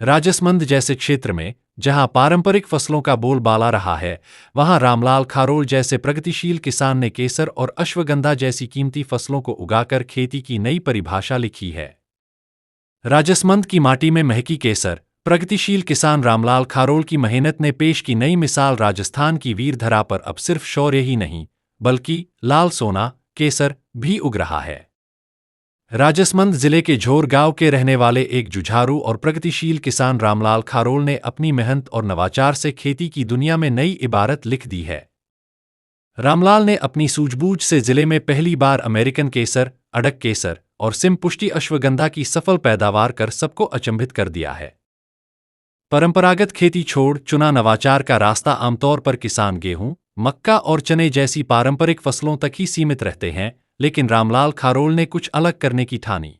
राजसमंद जैसे क्षेत्र में, जहां पारंपरिक फसलों का बोलबाला रहा है, वहां रामलाल खारोल जैसे प्रगतिशील किसान ने केसर और अश्वगंधा जैसी कीमती फसलों को उगाकर खेती की नई परिभाषा लिखी है। राजसमंद की माटी में महकी केसर, प्रगतिशील किसान रामलाल खारोल की मेहनत ने पेश की नई मिसाल। राजस्थान की वीरधरा पर अब सिर्फ शौर्य ही नहीं, बल्कि लाल सोना केसर भी उग रहा है। राजसमंद जिले के झोर गांव के रहने वाले एक जुझारू और प्रगतिशील किसान रामलाल खारोल ने अपनी मेहनत और नवाचार से खेती की दुनिया में नई इबारत लिख दी है। रामलाल ने अपनी सूझबूझ से जिले में पहली बार अमेरिकन केसर, अडक केसर और सिम पुष्टि अश्वगंधा की सफल पैदावार कर सबको अचंभित कर दिया है। परंपरागत खेती छोड़ चुना नवाचार का रास्ता। आमतौर पर किसान गेहूं, मक्का और चने जैसी पारंपरिक फसलों तक ही सीमित रहते हैं, लेकिन रामलाल खारोल ने कुछ अलग करने की ठानी।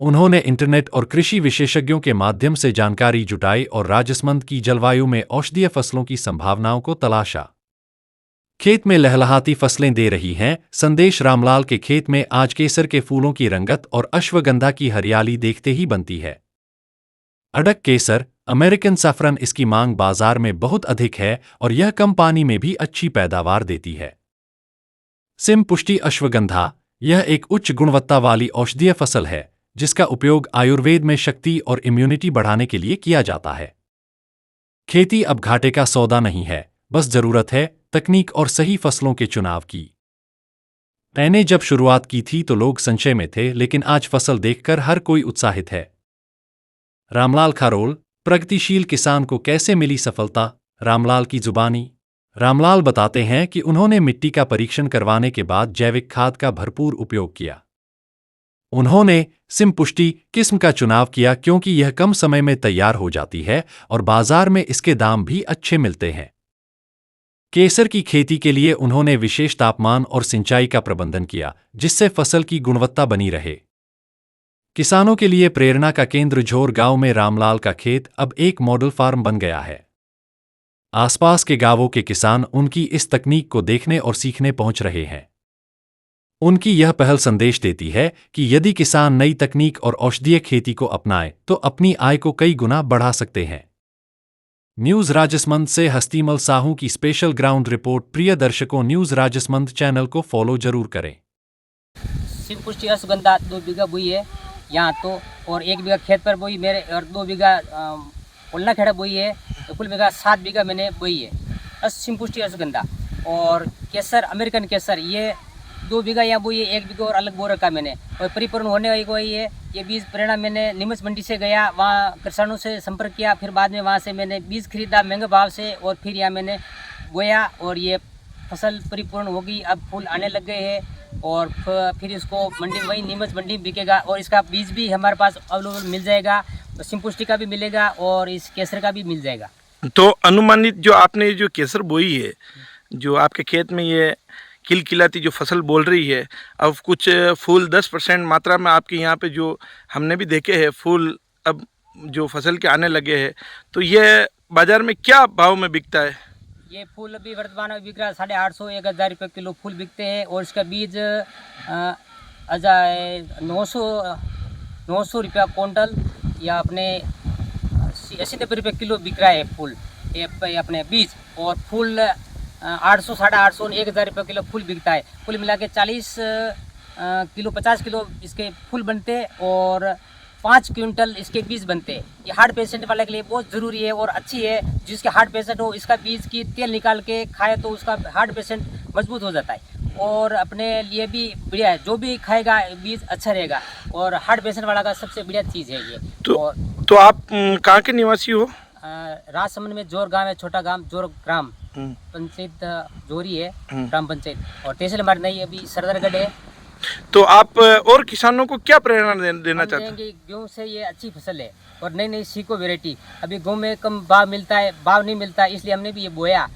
उन्होंने इंटरनेट और कृषि विशेषज्ञों के माध्यम से जानकारी जुटाई और राजसमंद की जलवायु में औषधीय फसलों की संभावनाओं को तलाशा। खेत में लहलहाती फसलें दे रही हैं संदेश। रामलाल के खेत में आज केसर के फूलों की रंगत और अश्वगंधा की हरियाली देखते ही बनती है। अडक केसर, अमेरिकन सैफरन, इसकी मांग बाजार में बहुत अधिक है और यह कम पानी में भी अच्छी पैदावार देती है। सिम पुष्टि अश्वगंधा, यह एक उच्च गुणवत्ता वाली औषधीय फसल है जिसका उपयोग आयुर्वेद में शक्ति और इम्यूनिटी बढ़ाने के लिए किया जाता है। खेती अब घाटे का सौदा नहीं है, बस जरूरत है तकनीक और सही फसलों के चुनाव की। मैंने जब शुरुआत की थी तो लोग संशय में थे, लेकिन आज फसल देखकर हर कोई उत्साहित है। रामलाल खारोल, प्रगतिशील किसान को कैसे मिली सफलता? रामलाल की जुबानी। रामलाल बताते हैं कि उन्होंने मिट्टी का परीक्षण करवाने के बाद जैविक खाद का भरपूर उपयोग किया। उन्होंने सिम पुष्टि किस्म का चुनाव किया क्योंकि यह कम समय में तैयार हो जाती है और बाजार में इसके दाम भी अच्छे मिलते हैं। केसर की खेती के लिए उन्होंने विशेष तापमान और सिंचाई का प्रबंधन किया जिससे फसल की गुणवत्ता बनी रहे। किसानों के लिए प्रेरणा का केंद्र झोर गांव में रामलाल का खेत अब एक मॉडल फार्म बन गया है। आसपास के गांवों के किसान उनकी इस तकनीक को देखने और सीखने पहुंच रहे हैं। उनकी यह पहल संदेश देती है कि यदि किसान नई तकनीक और औषधीय खेती को अपनाए तो अपनी आय को कई गुना बढ़ा सकते हैं। न्यूज़ राजसमंद से हस्तीमल साहू की स्पेशल ग्राउंड रिपोर्ट। प्रिय दर्शकों, न्यूज़ राजसमंद चैनल को फॉलो जरूर करें। सिम पुष्टि अश्वगंधा 2 बीघा बोई है यहाँ तो, और 1 बीघा खेत पर बोई मेरे, और 2 बीघा उल्ला खेड़ा बोई है, तो कुल बीघा 7 बीघा मैंने बोई है सिम पुष्टि अश्वगंधा। और केसर, अमेरिकन केसर, ये 2 बीघा यहाँ बोई है, 1 बीघा और अलग बो रखा मैंने, और परिपूर्ण होने वाली कोई है। ये बीज प्रेरणा मैंने नीमच मंडी से गया, वहाँ किसानों से संपर्क किया, फिर बाद में वहाँ से मैंने बीज खरीदा महंगे भाव से, और फिर यहाँ मैंने बोया और ये फसल परिपूर्ण होगी। अब फूल आने लग गए हैं और फिर इसको मंडी में, वही नीमच मंडी में बिकेगा, और इसका बीज भी हमारे पास अवेलेबल मिल जाएगा, सिम पुष्टि का भी मिलेगा और इस केसर का भी मिल जाएगा। तो अनुमानित जो आपने जो केसर बोई है, जो आपके खेत में ये खिलखिलाती जो फसल बोल रही है, अब कुछ फूल 10% मात्रा में आपके यहाँ पे जो हमने भी देखे हैं फूल अब जो फसल के आने लगे हैं, तो ये बाज़ार में क्या भाव में बिकता है? ये फूल अभी वर्तमान में बिक रहा है 850-1000 रुपये किलो फूल बिकते हैं, और इसका बीज 900 रुपया क्विंटल या अपने 80-90 रुपये किलो बिक रहा है फूल, ये अपने बीज। और फूल 800, 850, 1000 रुपये किलो फूल बिकता है। फूल मिला के 40 किलो 50 किलो इसके फूल बनते हैं और 5 क्विंटल इसके बीज बनते हैं। ये हार्ट पेशेंट वाले के लिए बहुत ज़रूरी है और अच्छी है। जिसके हार्ट पेशेंट हो, इसका बीज की तेल निकाल के खाए तो उसका हार्ट पेशेंट मजबूत हो जाता है, और अपने लिए भी बढ़िया है। जो भी खाएगा बीज अच्छा रहेगा, और हार्ट पेशेंट वाला का सबसे बढ़िया चीज़ है ये। तो आप कहाँ के निवासी हो? राजसमंद में जोर गांव है, छोटा गांव जोर ग्राम पंचायत जोरी है, ग्राम पंचायत, और तहसील हमारी नई अभी सरदारगढ़ है। तो आप और किसानों को क्या प्रेरणा देना चाहते हैं? गेहूँ से ये अच्छी फसल है और नई नई सीको वेराइटी। अभी गेहूँ में कम भाव मिलता है, भाव नहीं मिलता, इसलिए हमने भी ये बोया।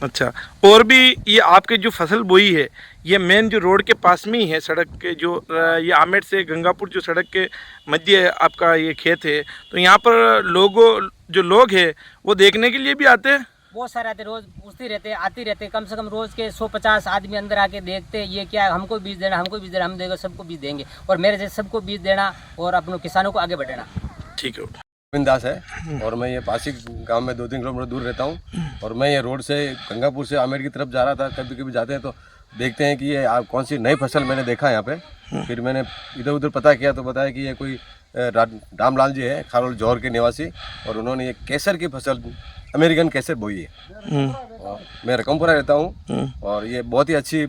अच्छा, और भी ये आपके जो फसल बोई है, ये मेन जो रोड के पास में ही है, सड़क के जो ये आमेर से गंगापुर जो सड़क के मध्य आपका ये खेत है, तो यहाँ पर लोग हैं वो देखने के लिए भी आते हैं? बहुत सारे आते, रोज पूछते रहते, आते रहते, कम से कम रोज के 100-50 आदमी अंदर आके देखते हैं ये क्या है, हमको बीज देना, हमको बीज देना, हम देगा सबको बीज देंगे, और मेरे जैसे सबको बीज देना और अपनों किसानों को आगे बढ़ाना। ठीक है। गोविंद दास है और मैं ये पासी गांव में 2-3 किलोमीटर दूर रहता हूँ और मैं ये रोड से गंगापुर से आमेर की तरफ जा रहा था। कभी कभी जाते हैं तो देखते हैं कि ये कौन सी नई फसल मैंने देखा यहाँ पे। फिर मैंने इधर उधर पता किया तो बताया कि ये कोई रामलाल जी है खारोल जौहर के निवासी और उन्होंने ये केसर की फसल अमेरिकन केसर बोई है। और मैं रकमपुरा रहता हूँ और ये बहुत ही अच्छी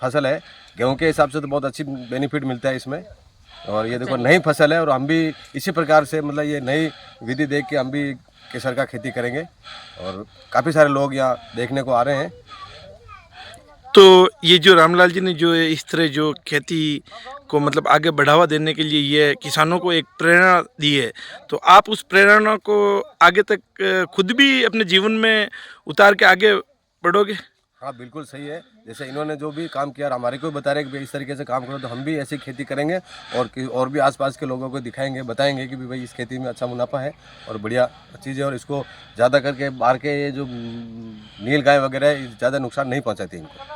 फसल है। गेहूँ के हिसाब से तो बहुत अच्छी बेनिफिट मिलता है इसमें। और ये देखो नई फसल है और हम भी इसी प्रकार से मतलब ये नई विधि देख के हम भी केसर का खेती करेंगे और काफ़ी सारे लोग यहाँ देखने को आ रहे हैं। तो ये जो रामलाल जी ने जो इस तरह जो खेती को मतलब आगे बढ़ावा देने के लिए ये किसानों को एक प्रेरणा दी है, तो आप उस प्रेरणा को आगे तक खुद भी अपने जीवन में उतार के आगे बढ़ोगे? हाँ बिल्कुल सही है। जैसे इन्होंने जो भी काम किया हमारे को बता रहे हैं कि भाई इस तरीके से काम करो, तो हम भी ऐसी खेती करेंगे और भी आसपास के लोगों को दिखाएंगे, बताएंगे कि भाई इस खेती में अच्छा मुनाफा है और बढ़िया चीज़ है और इसको ज़्यादा करके बाहर के ये जो नील गाय वगैरह ज़्यादा नुकसान नहीं पहुँचाती इनको।